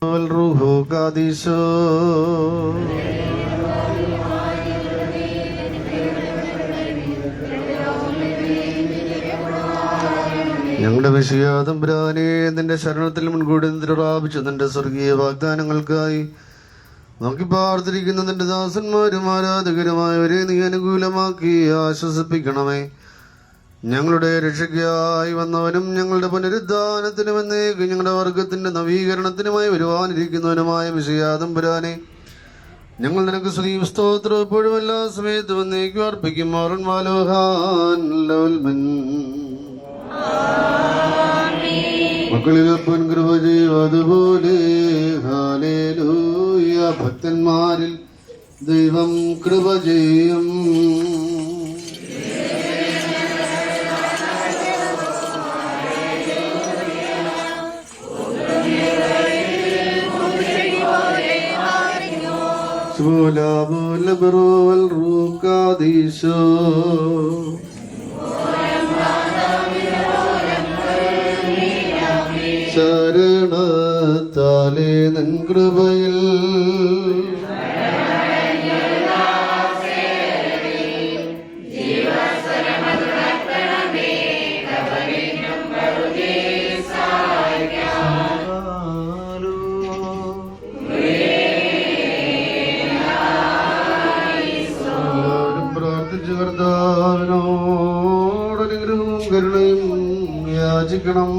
ഞങ്ങളുടെ വിഷയാതമ്പുരാനെ നിന്റെ ശരണത്തിൽ മുൻകൂടി പ്രാപിച്ചു നിന്റെ സ്വർഗീയ വാഗ്ദാനങ്ങൾക്കായി നോക്കി പാർത്തിരിക്കുന്ന നിന്റെ ദാസന്മാരും ആരാധകരുമായവരെ നീ അനുകൂലമാക്കി ആശ്വസിപ്പിക്കണമേ. ഞങ്ങളുടെ രക്ഷയ്ക്കായി വന്നവനും ഞങ്ങളുടെ പുനരുദ്ധാനത്തിനും എന്നേക്ക് ഞങ്ങളുടെ വർഗത്തിന്റെ നവീകരണത്തിനുമായി വരുവാനിരിക്കുന്നവനുമായ വിഷയാതമ്പുരാനെ ഞങ്ങൾ നിനക്ക് സ്തുതിയും സ്തോത്രം എപ്പോഴും എല്ലാ സമയത്തും എന്നേക്കും അർപ്പിക്കും. മക്കളിലപ്പൻ കൃപ ചെയ്വതുപോലെ ഹല്ലേലൂയ. ഭക്തന്മാരിൽ ദൈവം കൃപ ചെയ്യും. ശരണത്താലേ നിൻ കൃപയിൽ പ്രാർത്ഥിച്ചു കർത്താവിനോടനുഗ്രഹവും കരുണയും യാചിക്കണം.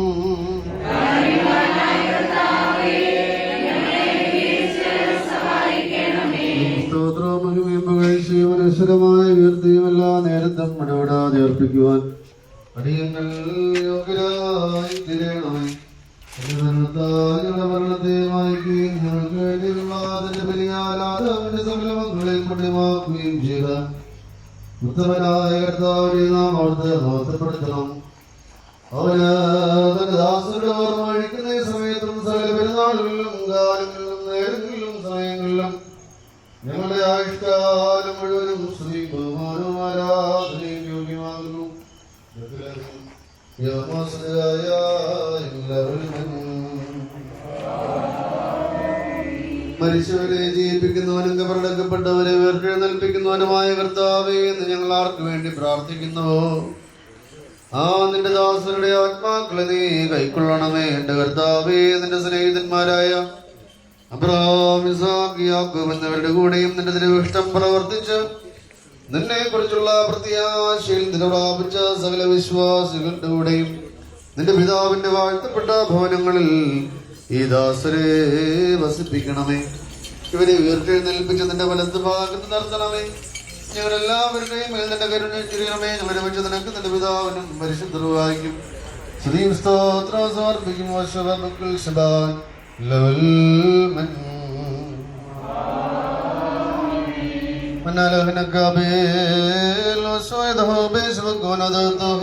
മനസ്സരമായ വീർത്തിയും എല്ലാ നേരത്തും മടവിടാതെ അർപ്പിക്കുവാൻ അടിയങ്ങൾ യോഗ്യരായി തീരണമേ. മരണത്തെ വായിക്കുകയും ഞങ്ങൾക്ക് വേണ്ടി വിവാദത്തിന്റെ ബലിയാലാദാവിന്റെ സകല മക്കളെയും പുണ്യമാക്കുകയും ചെയ്ത ഉത്തമനായ കർത്താവിനെ നാം അവിടുത്തെ മഹത്വപ്പെടുത്തണം. അവന് തന്റെ ദാസരുടെ ഓർമ്മ കഴിക്കുന്ന സമയത്തും സകല പെരുന്നാളുകളിലും കാലങ്ങളിലും നേരങ്ങളിലും സമയങ്ങളിലും ഞങ്ങളുടെ ആയുഷ്കാലം മുഴുവനും സ്തുതിയും ബഹുമാനവും ആരാധനയും യോഗ്യമാകുന്നു. മരിച്ചവരെ ജീവിപ്പിക്കുന്നവനും കബറടക്കപ്പെട്ടവരെ ഉയർത്തെഴുന്നേൽപ്പിക്കുന്നവനുമായ കർത്താവേ എന്ന് ഞങ്ങൾ ആർക്ക് വേണ്ടി പ്രാർത്ഥിക്കുന്നുവോ ആ നിന്റെ ദാസരുടെ ആത്മാക്കളെ നീ കൈക്കൊള്ളണമേ. എന്റെ കർത്താവേ, നിന്റെ സ്നേഹിതന്മാരായ അബ്രഹാം, ഇസാഖ്, യാക്കോബ് എന്നിവരുടെ കൂടെയും നിന്റെ തിരുവിഷ്ടം പ്രവർത്തിച്ച് നിന്നെ കുറിച്ചുള്ള പ്രത്യാശയിൽ നിലപ്രാപിച്ച സകല വിശ്വാസികളുടെ കൂടെയും നിന്റെ പിതാവിന്റെ വാഴ്ത്തപ്പെട്ട ഭവനങ്ങളിൽ ഈ ദാസരെ വസിപ്പിക്കണമേ. ഇവരെ ഉയർത്തെഴുന്നേൽപ്പിച്ച് നിന്റെ വലത്ത് ഭാഗത്ത് നിർത്തണമേ. ഞങ്ങളെല്ലാവരുടെയും മേൽ നിന്റെ കരുണ ചൊരിയണമേ. ഞങ്ങളെ വെച്ച് നിനക്ക് നിന്റെ പിതാവിനും പരിശുദ്ധരുവായിരിക്കും സ്തുതിയും സ്തോത്രം സമർപ്പിക്കും. منالهنك بيل وسويده بيسبك ونادته